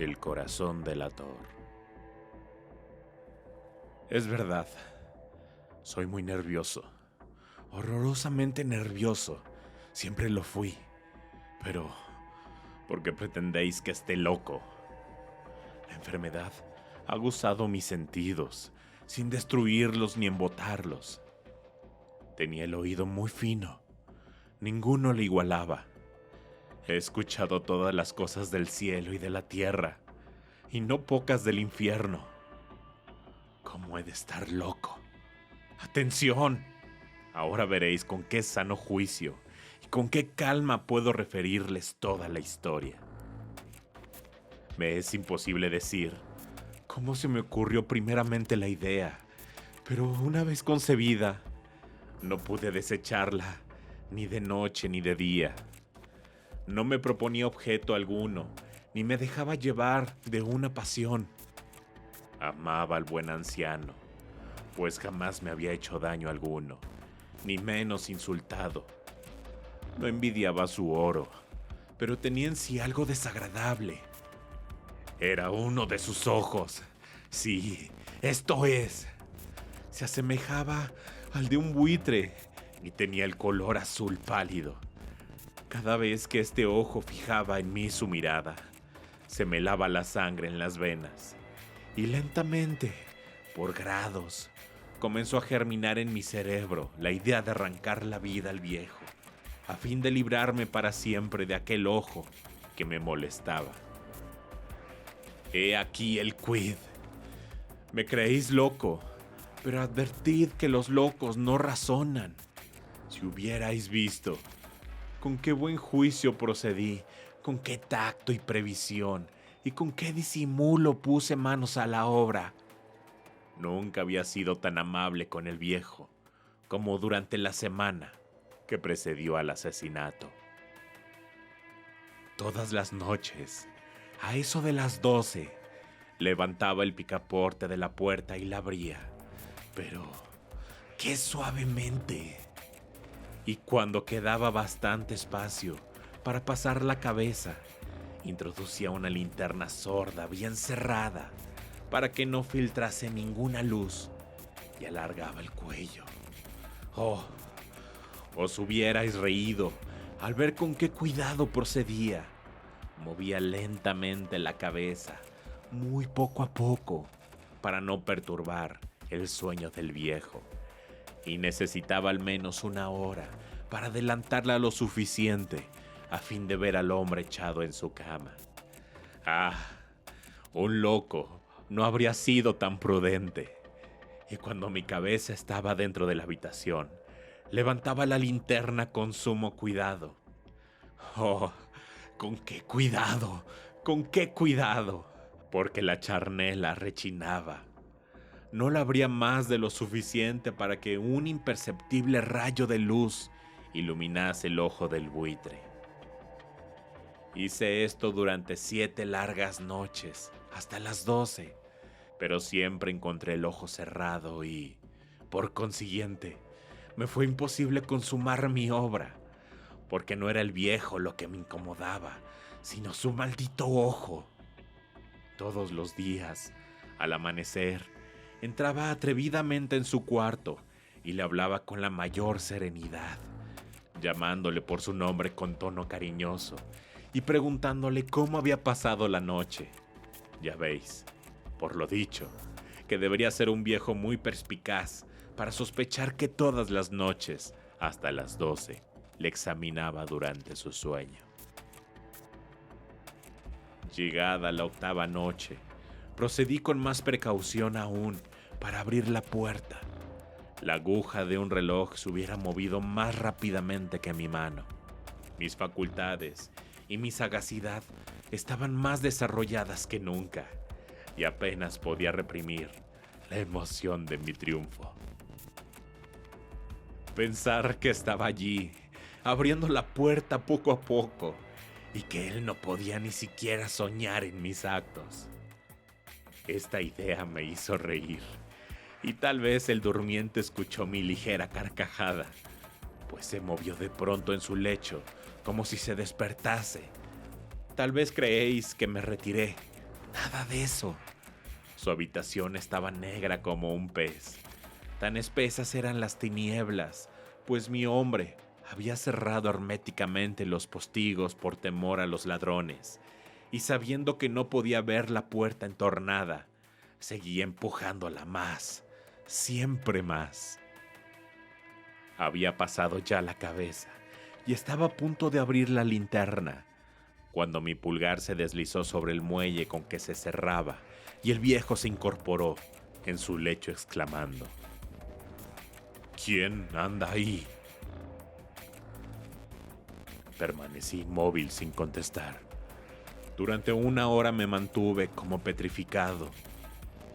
El corazón delator. Es verdad, soy muy nervioso, horrorosamente nervioso, siempre lo fui, pero ¿por qué pretendéis que esté loco? La enfermedad ha aguzado mis sentidos, sin destruirlos ni embotarlos. Tenía el oído muy fino, ninguno le igualaba. He escuchado todas las cosas del cielo y de la tierra, y no pocas del infierno. ¿Cómo he de estar loco? ¡Atención! Ahora veréis con qué sano juicio y con qué calma puedo referirles toda la historia. Me es imposible decir cómo se me ocurrió primeramente la idea, pero una vez concebida, no pude desecharla ni de noche ni de día. No me proponía objeto alguno, ni me dejaba llevar de una pasión. Amaba al buen anciano, pues jamás me había hecho daño alguno, ni menos insultado. No envidiaba su oro, pero tenía en sí algo desagradable. Era uno de sus ojos. Sí, esto es. Se asemejaba al de un buitre y tenía el color azul pálido. Cada vez que este ojo fijaba en mí su mirada, se me helaba la sangre en las venas. Y lentamente, por grados, comenzó a germinar en mi cerebro la idea de arrancar la vida al viejo, a fin de librarme para siempre de aquel ojo que me molestaba. He aquí el quid. Me creéis loco, pero advertid que los locos no razonan. Si hubierais visto con qué buen juicio procedí, con qué tacto y previsión, y con qué disimulo puse manos a la obra. Nunca había sido tan amable con el viejo como durante la semana que precedió al asesinato. Todas las noches, a eso de las 12, levantaba el picaporte de la puerta y la abría, pero ¡qué suavemente! Y cuando quedaba bastante espacio para pasar la cabeza, introducía una linterna sorda bien cerrada para que no filtrase ninguna luz y alargaba el cuello. ¡Oh! Os hubierais reído al ver con qué cuidado procedía. Movía lentamente la cabeza, muy poco a poco, para no perturbar el sueño del viejo. Y necesitaba al menos una hora para adelantarla lo suficiente a fin de ver al hombre echado en su cama. ¡Ah! Un loco no habría sido tan prudente. Y cuando mi cabeza estaba dentro de la habitación, levantaba la linterna con sumo cuidado. ¡Oh! ¡Con qué cuidado! ¡Con qué cuidado! Porque la charnela rechinaba. No la abría más de lo suficiente para que un imperceptible rayo de luz iluminase el ojo del buitre. Hice esto durante 7 largas noches, hasta las 12, pero siempre encontré el ojo cerrado y, por consiguiente, me fue imposible consumar mi obra, porque no era el viejo lo que me incomodaba, sino su maldito ojo. Todos los días, al amanecer, entraba atrevidamente en su cuarto y le hablaba con la mayor serenidad, llamándole por su nombre con tono cariñoso y preguntándole cómo había pasado la noche. Ya veis, por lo dicho, que debería ser un viejo muy perspicaz para sospechar que todas las noches, hasta las 12, le examinaba durante su sueño. Llegada la 8ª noche, procedí con más precaución aún para abrir la puerta. La aguja de un reloj se hubiera movido más rápidamente que mi mano. Mis facultades y mi sagacidad estaban más desarrolladas que nunca, y apenas podía reprimir la emoción de mi triunfo. Pensar que estaba allí, abriendo la puerta poco a poco, y que él no podía ni siquiera soñar en mis actos. Esta idea me hizo reír, y tal vez el durmiente escuchó mi ligera carcajada, pues se movió de pronto en su lecho, como si se despertase. Tal vez creéis que me retiré, Nada de eso. Su habitación estaba negra como un pez. Tan espesas eran las tinieblas, pues mi hombre había cerrado herméticamente los postigos por temor a los ladrones, y sabiendo que no podía ver la puerta entornada, seguía empujándola más, siempre más. Había pasado ya la cabeza y estaba a punto de abrir la linterna, cuando mi pulgar se deslizó sobre el muelle con que se cerraba y el viejo se incorporó en su lecho exclamando: ¿Quién anda ahí? Permanecí inmóvil sin contestar. Durante 1 hora me mantuve como petrificado,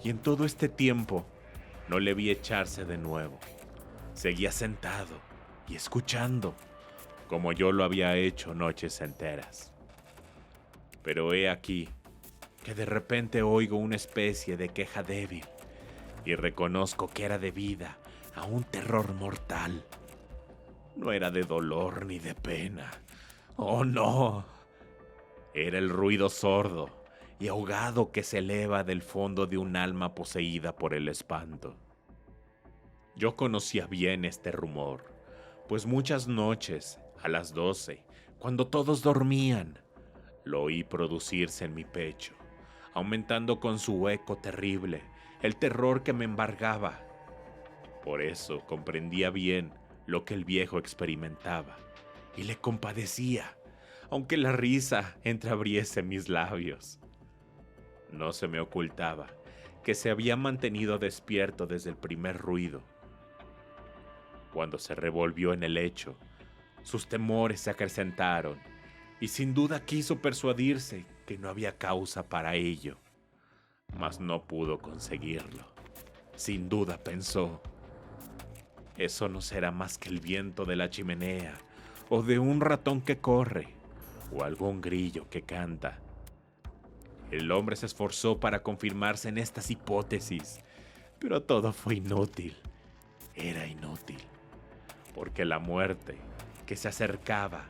y en todo este tiempo no le vi echarse de nuevo. Seguía sentado y escuchando, como yo lo había hecho noches enteras. Pero he aquí que de repente oigo una especie de queja débil, y reconozco que era debida a un terror mortal. No era de dolor ni de pena. ¡Oh, no! Era el ruido sordo y ahogado que se eleva del fondo de un alma poseída por el espanto. Yo conocía bien este rumor, pues muchas noches, a las 12, cuando todos dormían, lo oí producirse en mi pecho, aumentando con su eco terrible el terror que me embargaba. Por eso comprendía bien lo que el viejo experimentaba y le compadecía, aunque la risa entreabriese mis labios. No se me ocultaba que se había mantenido despierto desde el primer ruido. Cuando se revolvió en el lecho, sus temores se acrecentaron y sin duda quiso persuadirse que no había causa para ello, mas no pudo conseguirlo. Sin duda pensó: eso no será más que el viento de la chimenea, o de un ratón que corre, o algún grillo que canta. El hombre se esforzó para confirmarse en estas hipótesis, pero todo fue inútil. Era inútil, porque la muerte, que se acercaba,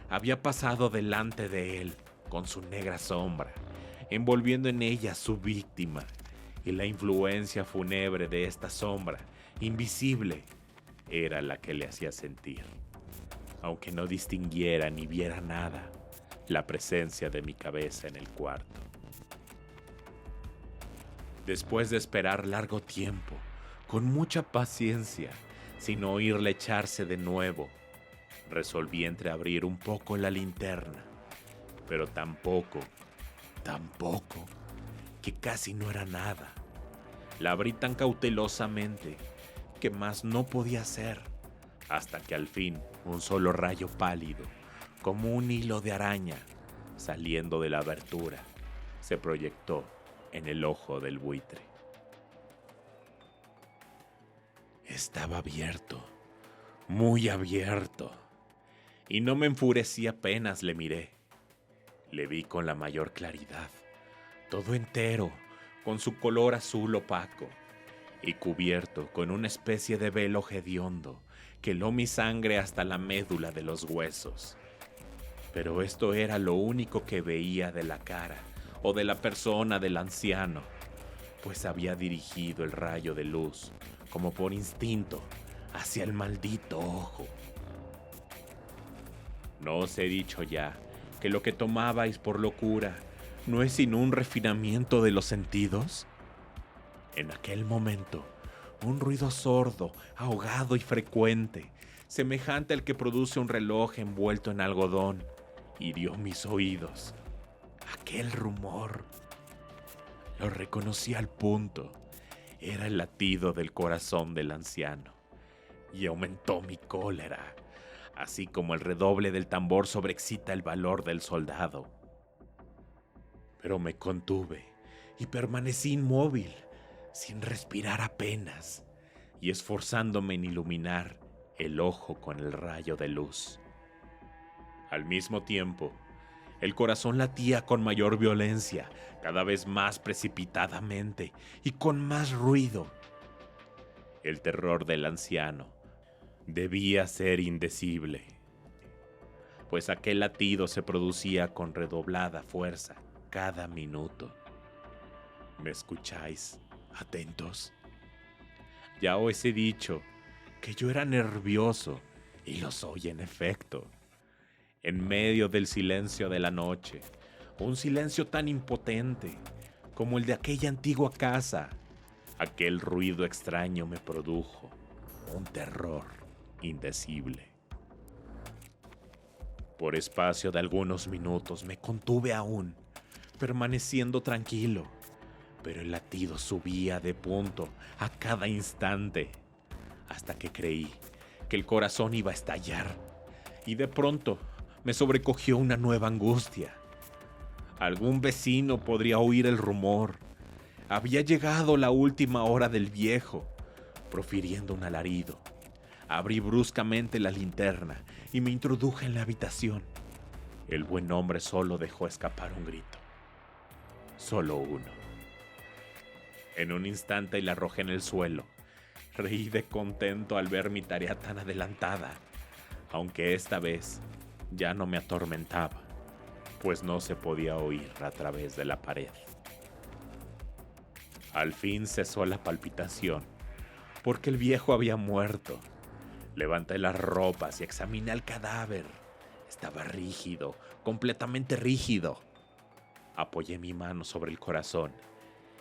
había pasado delante de él con su negra sombra, envolviendo en ella a su víctima, y la influencia fúnebre de esta sombra, invisible, era la que le hacía sentir, aunque no distinguiera ni viera nada, la presencia de mi cabeza en el cuarto. Después de esperar largo tiempo, con mucha paciencia, sin oírle echarse de nuevo, resolví entreabrir un poco la linterna, pero tampoco, que casi no era nada. La abrí tan cautelosamente que más no podía hacer, hasta que al fin un solo rayo pálido, como un hilo de araña, saliendo de la abertura, se proyectó en el ojo del buitre. Estaba abierto, muy abierto, y no me enfurecí apenas le miré. Le vi con la mayor claridad, todo entero, con su color azul opaco, y cubierto con una especie de velo hediondo que heló mi sangre hasta la médula de los huesos. Pero esto era lo único que veía de la cara o de la persona del anciano, pues había dirigido el rayo de luz, como por instinto, hacia el maldito ojo. ¿No os he dicho ya que lo que tomabais por locura no es sino un refinamiento de los sentidos? En aquel momento, un ruido sordo, ahogado y frecuente, semejante al que produce un reloj envuelto en algodón, hirió mis oídos. Aquel rumor, lo reconocí al punto, era el latido del corazón del anciano, y aumentó mi cólera, así como el redoble del tambor sobreexcita el valor del soldado. Pero me contuve y permanecí inmóvil, sin respirar apenas, y esforzándome en iluminar el ojo con el rayo de luz. Al mismo tiempo, el corazón latía con mayor violencia, cada vez más precipitadamente y con más ruido. El terror del anciano debía ser indecible, pues aquel latido se producía con redoblada fuerza cada minuto. ¿Me escucháis? Atentos. Ya os he dicho que yo era nervioso, y lo soy en efecto. En medio del silencio de la noche, un silencio tan impotente como el de aquella antigua casa, aquel ruido extraño me produjo un terror indecible. Por espacio de algunos minutos me contuve aún, permaneciendo tranquilo, pero el latido subía de punto a cada instante, hasta que creí que el corazón iba a estallar, y de pronto me sobrecogió una nueva angustia. Algún vecino podría oír el rumor. Había llegado la última hora del viejo, profiriendo un alarido. Abrí bruscamente la linterna y me introduje en la habitación. El buen hombre solo dejó escapar un grito. Solo uno. En un instante la arrojé en el suelo. Reí de contento al ver mi tarea tan adelantada, aunque esta vez ya no me atormentaba, pues no se podía oír a través de la pared. Al fin cesó la palpitación, porque el viejo había muerto. Levanté las ropas y examiné al cadáver. Estaba rígido, completamente rígido. Apoyé mi mano sobre el corazón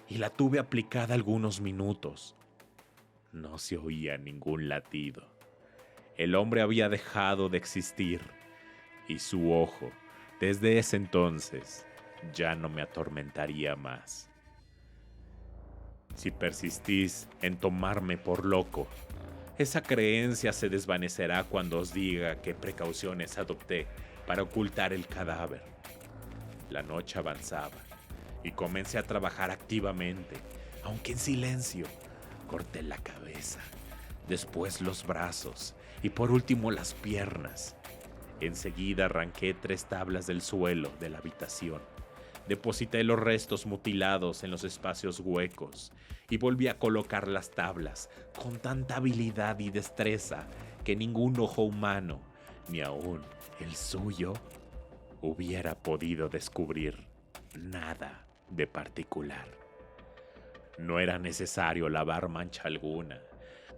y la tuve aplicada algunos minutos. No se oía ningún latido. El hombre había dejado de existir y su ojo, desde ese entonces, ya no me atormentaría más. Si persistís en tomarme por loco, esa creencia se desvanecerá cuando os diga qué precauciones adopté para ocultar el cadáver. La noche avanzaba y comencé a trabajar activamente, aunque en silencio. Corté la cabeza, después los brazos y por último las piernas. Enseguida arranqué 3 tablas del suelo de la habitación. Deposité los restos mutilados en los espacios huecos y volví a colocar las tablas con tanta habilidad y destreza que ningún ojo humano, ni aún el suyo, hubiera podido descubrir nada de particular. No era necesario lavar mancha alguna,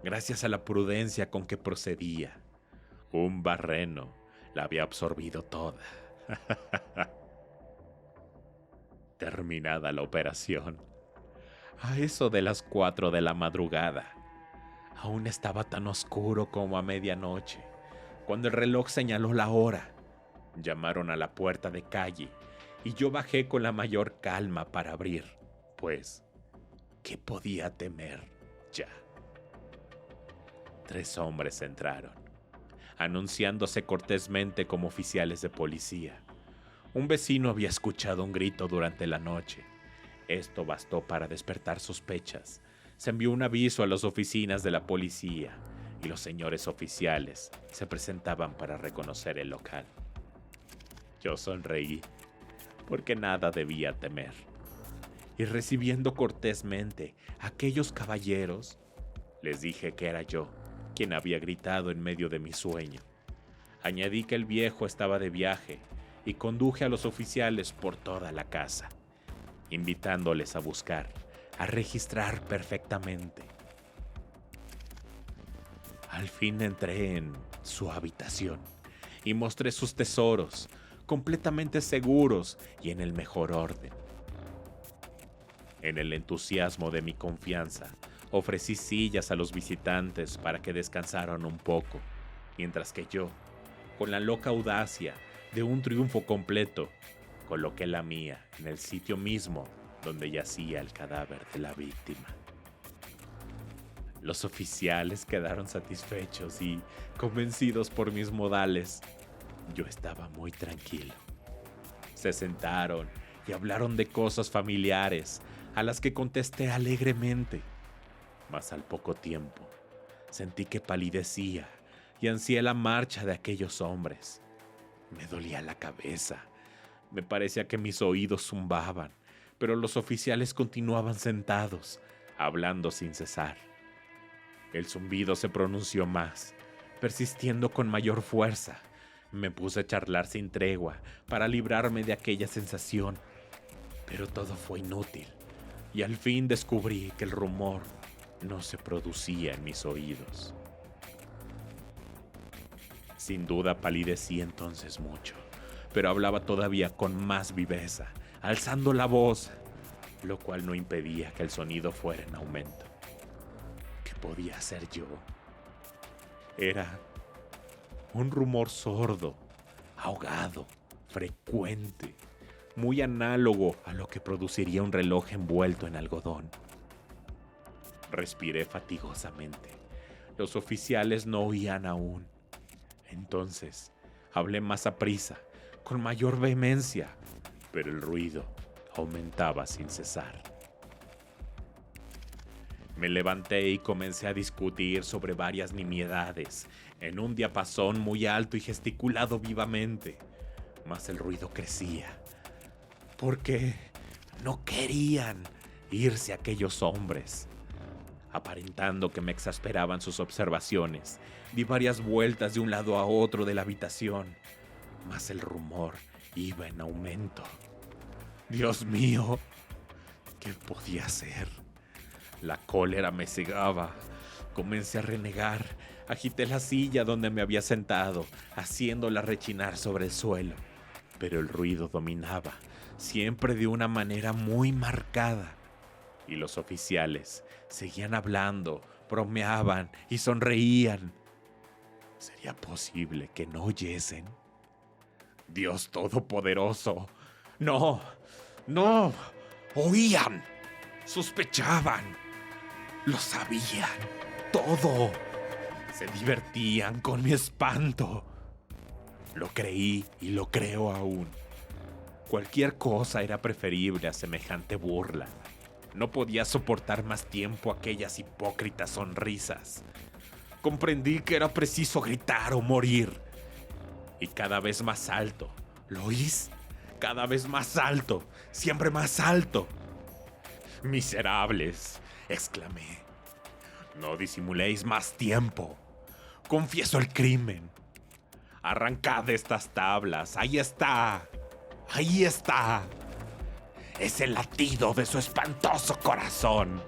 gracias a la prudencia con que procedía. Un barreno la había absorbido toda. Terminada la operación, a eso de las 4 de la madrugada, aún estaba tan oscuro como a medianoche, cuando el reloj señaló la hora. Llamaron a la puerta de calle y yo bajé con la mayor calma para abrir, pues, ¿qué podía temer ya? 3 hombres entraron, anunciándose cortésmente como oficiales de policía. Un vecino había escuchado un grito durante la noche. Esto bastó para despertar sospechas. Se envió un aviso a las oficinas de la policía y los señores oficiales se presentaban para reconocer el local. Yo sonreí, porque nada debía temer. Y recibiendo cortésmente a aquellos caballeros, les dije que era yo quien había gritado en medio de mi sueño. Añadí que el viejo estaba de viaje y conduje a los oficiales por toda la casa, invitándoles a buscar, a registrar perfectamente. Al fin entré en su habitación y mostré sus tesoros, completamente seguros y en el mejor orden. En el entusiasmo de mi confianza, ofrecí sillas a los visitantes para que descansaran un poco, mientras que yo, con la loca audacia de un triunfo completo, coloqué la mía en el sitio mismo donde yacía el cadáver de la víctima. Los oficiales quedaron satisfechos y, convencidos por mis modales, yo estaba muy tranquilo. Se sentaron y hablaron de cosas familiares, a las que contesté alegremente. Mas al poco tiempo, sentí que palidecía y ansié la marcha de aquellos hombres. Me dolía la cabeza. Me parecía que mis oídos zumbaban, pero los oficiales continuaban sentados, hablando sin cesar. El zumbido se pronunció más, persistiendo con mayor fuerza. Me puse a charlar sin tregua para librarme de aquella sensación, pero todo fue inútil. y al fin descubrí que el rumor no se producía en mis oídos. Sin duda palidecí entonces mucho, pero hablaba todavía con más viveza, alzando la voz, lo cual no impedía que el sonido fuera en aumento. ¿Qué podía hacer yo? Era un rumor sordo, ahogado, frecuente, muy análogo a lo que produciría un reloj envuelto en algodón. Respiré fatigosamente. Los oficiales no oían aún. Entonces, hablé más aprisa, con mayor vehemencia, pero el ruido aumentaba sin cesar. Me levanté y comencé a discutir sobre varias nimiedades, en un diapasón muy alto y gesticulado vivamente. Mas el ruido crecía, porque no querían irse aquellos hombres. Aparentando que me exasperaban sus observaciones, di varias vueltas de un lado a otro de la habitación, mas el rumor iba en aumento. Dios mío, ¿qué podía hacer? La cólera me cegaba. Comencé a renegar. Agité la silla donde me había sentado, haciéndola rechinar sobre el suelo. Pero el ruido dominaba, siempre de una manera muy marcada. Y los oficiales seguían hablando, bromeaban y sonreían. ¿Sería posible que no oyesen? Dios Todopoderoso. No, no. Oían, sospechaban, lo sabían, todo. Se divertían con mi espanto. Lo creí y lo creo aún. Cualquier cosa era preferible a semejante burla. No podía soportar más tiempo aquellas hipócritas sonrisas. Comprendí que era preciso gritar o morir. Y cada vez más alto. ¿Lo oís? Cada vez más alto. Siempre más alto. Miserables, exclamé. No disimuléis más tiempo. Confieso el crimen. Arrancad estas tablas. Ahí está. Ahí está. Es el latido de su espantoso corazón.